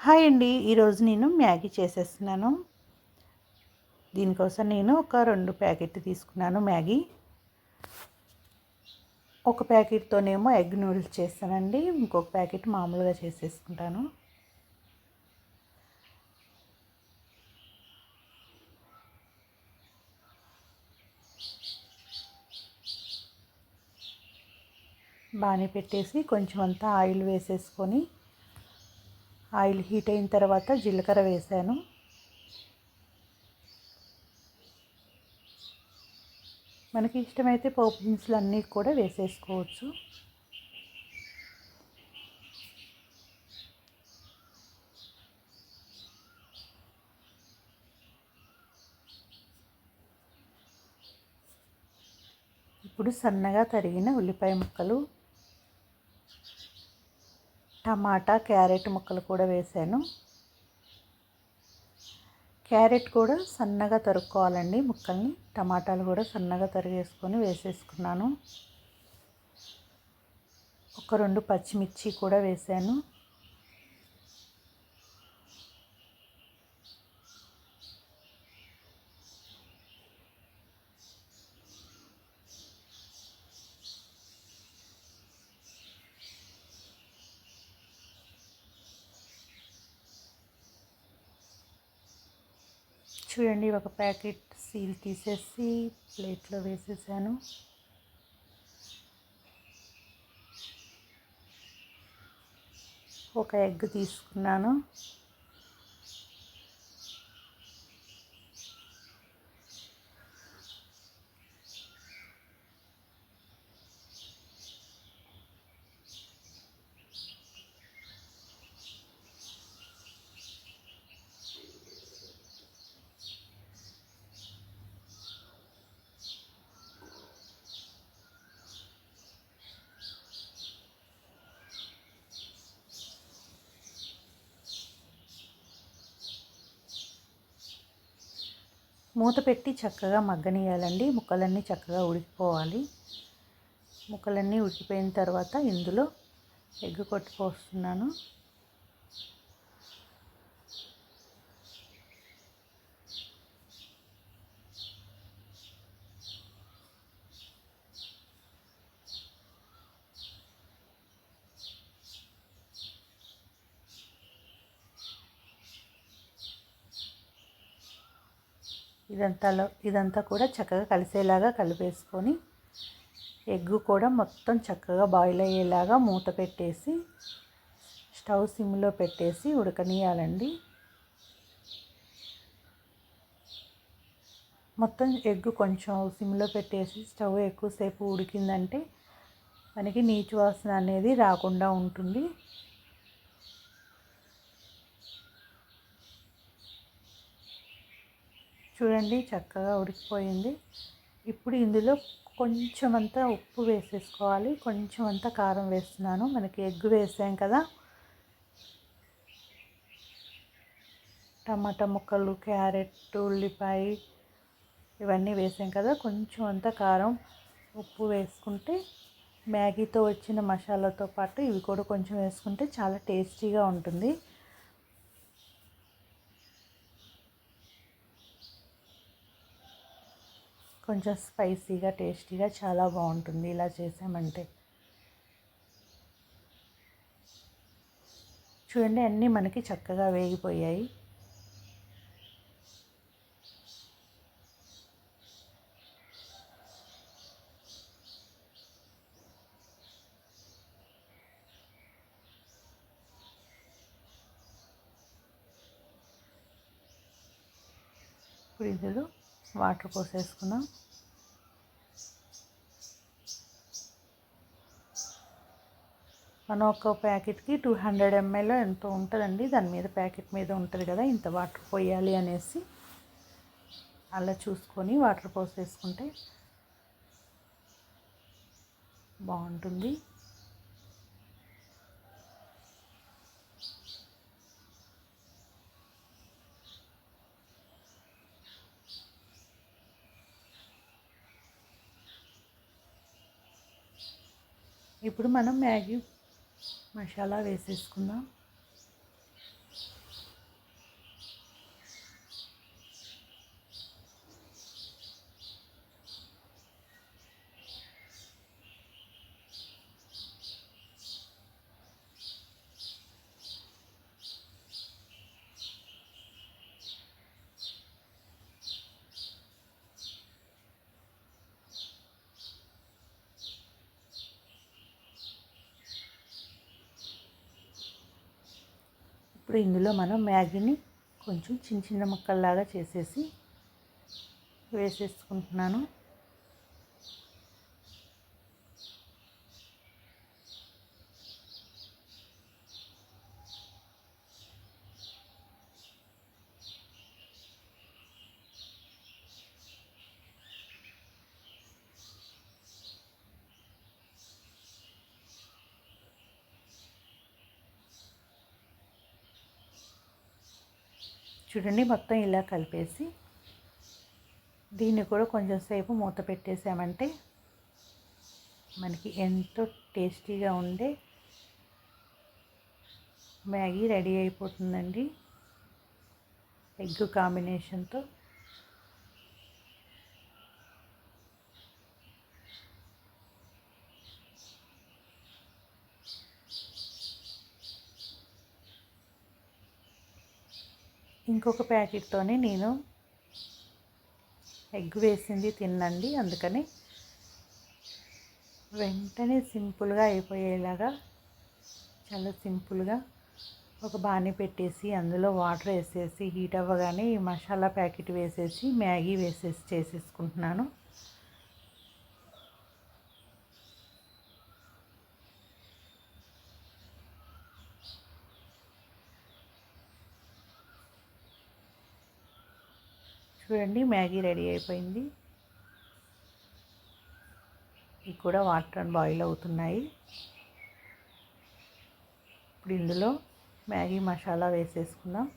Hi అండి. ఈరోజు నేను మ్యాగీ చేసేస్తున్నాను. దీనికోసం నేను ఒక 2 ప్యాకెట్లు తీసుకున్నాను మ్యాగీ. ఒక ప్యాకెట్‌తోనేమో ఎగ్ నూడిల్స్ చేస్తానండి. ఇంకొక ప్యాకెట్ మామూలుగా చేసేసుకుంటాను. బాణీ పెట్టేసి కొంచెం అంతా ఆయిల్ వేసేసుకొని, ఆయిల్ హీట్ అయిన తర్వాత జీలకర్ర వేసాను. మనకి ఇష్టమైతే పోపు దినుసులు అన్నీ కూడా వేసేసుకోవచ్చు. ఇప్పుడు సన్నగా తరిగిన ఉల్లిపాయ ముక్కలు, టమాటా, క్యారెట్ ముక్కలు కూడా వేసాను. క్యారెట్ కూడా సన్నగా తరుక్కోవాలండి ముక్కల్ని. టమాటాలు కూడా సన్నగా తరిగేసుకొని వేసేసుకున్నాను. ఒక 2 పచ్చిమిర్చి కూడా వేసాను. చూడండి, ఒక ప్యాకెట్ సీల్ తీసేసి ప్లేట్లో వేసేసాను. ఒక ఎగ్ తీసుకున్నాను. మూత పెట్టి చక్కగా మగ్గనియాలండి. ముక్కలన్నీ చక్కగా ఉడికిపోవాలి. ముక్కలన్నీ ఉడికిపోయిన తర్వాత ఇందులో ఎగ్ కొట్టుపోస్తున్నాను. ఇదంతా కూడా చక్కగా కలిసేలాగా కలిపేసుకొని, ఎగ్ కూడా మొత్తం చక్కగా బాయిల్ అయ్యేలాగా మూత పెట్టేసి స్టవ్ సిమ్లో పెట్టేసి ఉడకనియాలండి. మొత్తం ఎగ్ కొంచెం సిమ్లో పెట్టేసి స్టవ్ ఎక్కువసేపు ఉడికిందంటే మనకి నీచు వాసన అనేది రాకుండా ఉంటుంది. చూడండి, చక్కగా ఉడికిపోయింది. ఇప్పుడు ఇందులో కొంచెం అంతా ఉప్పు వేసేసుకోవాలి. కొంచెం అంతా కారం వేస్తున్నాను. మనకి ఎగ్ వేసాం కదా, టమాటా ముక్కలు, క్యారెట్, ఉల్లిపాయ ఇవన్నీ వేసాం కదా, కొంచెం అంతా కారం, ఉప్పు వేసుకుంటే మ్యాగీతో వచ్చిన మసాలాతో పాటు ఇవి కూడా కొంచెం వేసుకుంటే చాలా టేస్టీగా ఉంటుంది. కొంచెం స్పైసీగా, టేస్టీగా చాలా బాగుంటుంది ఇలా చేసామంటే. చూడండి, అన్నీ మనకి చక్కగా వేగిపోయాయి. ఇప్పుడు ఇందులో వాటర్ పోసేసుకుందాం. మనం ఒక ప్యాకెట్కి 200 ml ఎంతో ఉంటుందండి. దాని మీద ప్యాకెట్ మీద ఉంటుంది కదా ఇంత వాటర్ పోయాలి అనేసి. అలా చూసుకొని వాటర్ పోసేసుకుంటే బాగుంటుంది. ఇప్పుడు మనం మ్యాగీ మసాలా వేసేసుకుందాం. ఇప్పుడు ఇందులో మనం మ్యాగీని కొంచెం చిన్న చిన్న ముక్కల్లాగా చేసేసి వేసేసుకుంటున్నాను. చూడండి, మొత్తం ఇలా కలిపేసి దీన్ని కూడా కొంచెం సేపు మూత పెట్టేసామంటే మనకి ఎంతో టేస్టీగా ఉండే మ్యాగీ రెడీ అయిపోతుందండి, ఎగ్ కాంబినేషన్తో. ఇంకొక ప్యాకెట్తోనే నేను ఎగ్ వేసింది తినండి, అందుకని వెంటనే సింపుల్గా అయిపోయేలాగా చాలా సింపుల్గా ఒక బాణీ పెట్టేసి అందులో వాటర్ వేసేసి హీట్ అవ్వగానే ఈ మసాలా ప్యాకెట్ వేసేసి మ్యాగీ వేసేసి చేసేసుకుంటున్నాను. చూడండి, మ్యాగీ రెడీ అయిపోయింది. ఇవి కూడా వాటర్ బాయిల్ అవుతున్నాయి. ఇప్పుడు ఇందులో మ్యాగీ మసాలా వేసేసుకుందాం.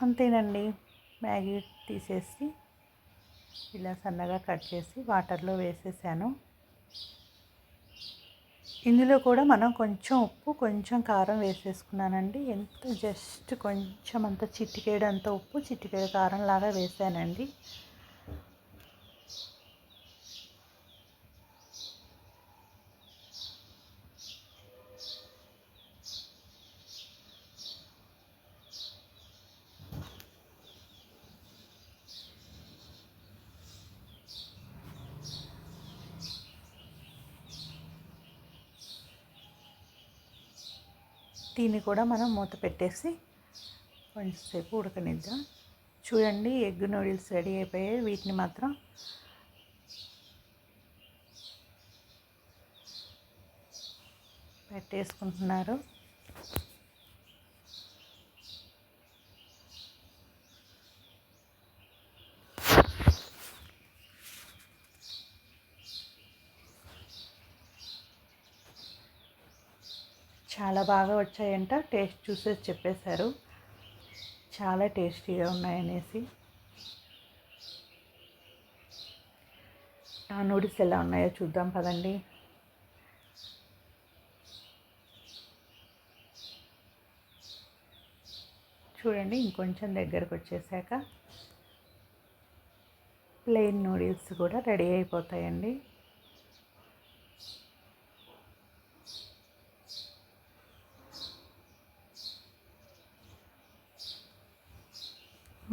అంతేనండి, మ్యాగీ తీసేసి ఇలా సన్నగా కట్ చేసి వాటర్లో వేసేసాను. ఇందులో కూడా మనం కొంచెం ఉప్పు కొంచెం కారం వేసేసుకున్నానండి. ఎంత జస్ట్ కొంచెం అంత చిటికేడంత ఉప్పు చిటికేడు కారం లాగా వేసానండి. దీన్ని కూడా మనం మూత పెట్టేసి కొంచెంసేపు ఉడకనిద్దాం. చూడండి, ఎగ్ నూడిల్స్ రెడీ అయిపోయాయి. వీటిని మాత్రం పెట్టేసుకుంటున్నారు. చాలా బాగా వచ్చాయంట, టేస్ట్ చూసేసి చెప్పేశారు చాలా టేస్టీగా ఉన్నాయనేసి. ఆ నూడిల్స్ ఎలా ఉన్నాయో చూద్దాం పదండి. చూడండి, ఇంకొంచెం దగ్గరకు వచ్చేసాక ప్లెయిన్ నూడిల్స్ కూడా రెడీ అయిపోతాయండి.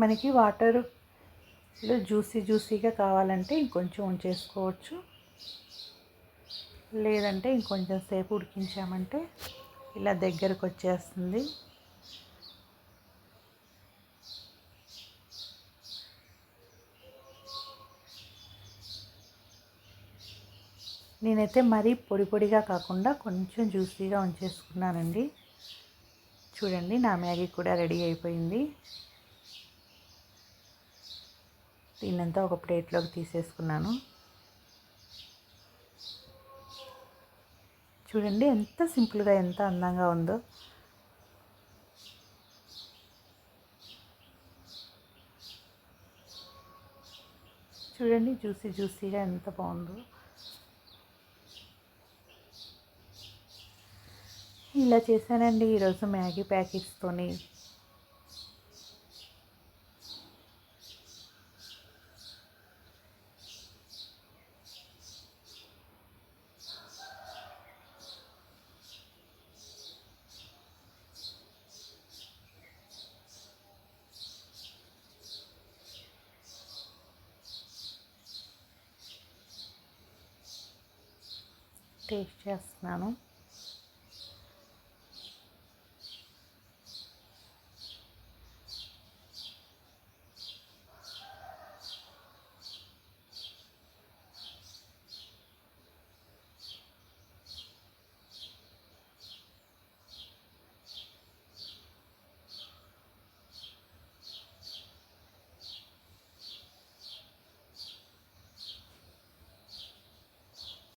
మనకి వాటర్లో జ్యూసీగా కావాలంటే ఇంకొంచెం ఉంచేసుకోవచ్చు, లేదంటే ఇంకొంచెం సేపు ఉడికించామంటే ఇలా దగ్గరకు వచ్చేస్తుంది. నేనైతే మరీ పొడిగా కాకుండా కొంచెం జ్యూసీగా ఉంచేసుకున్నానండి. చూడండి, నా మ్యాగీ కూడా రెడీ అయిపోయింది. దీన్నంతా ఒక ప్లేట్లోకి తీసేసుకున్నాను. చూడండి, ఎంత సింపుల్గా ఎంత అందంగా ఉందో. చూడండి, జ్యూసీగా ఎంత బాగుందో. ఇలా చేశానండి ఈరోజు మ్యాగీ ప్యాకెట్స్తోని. టేస్ట్ చేస్తున్నాను.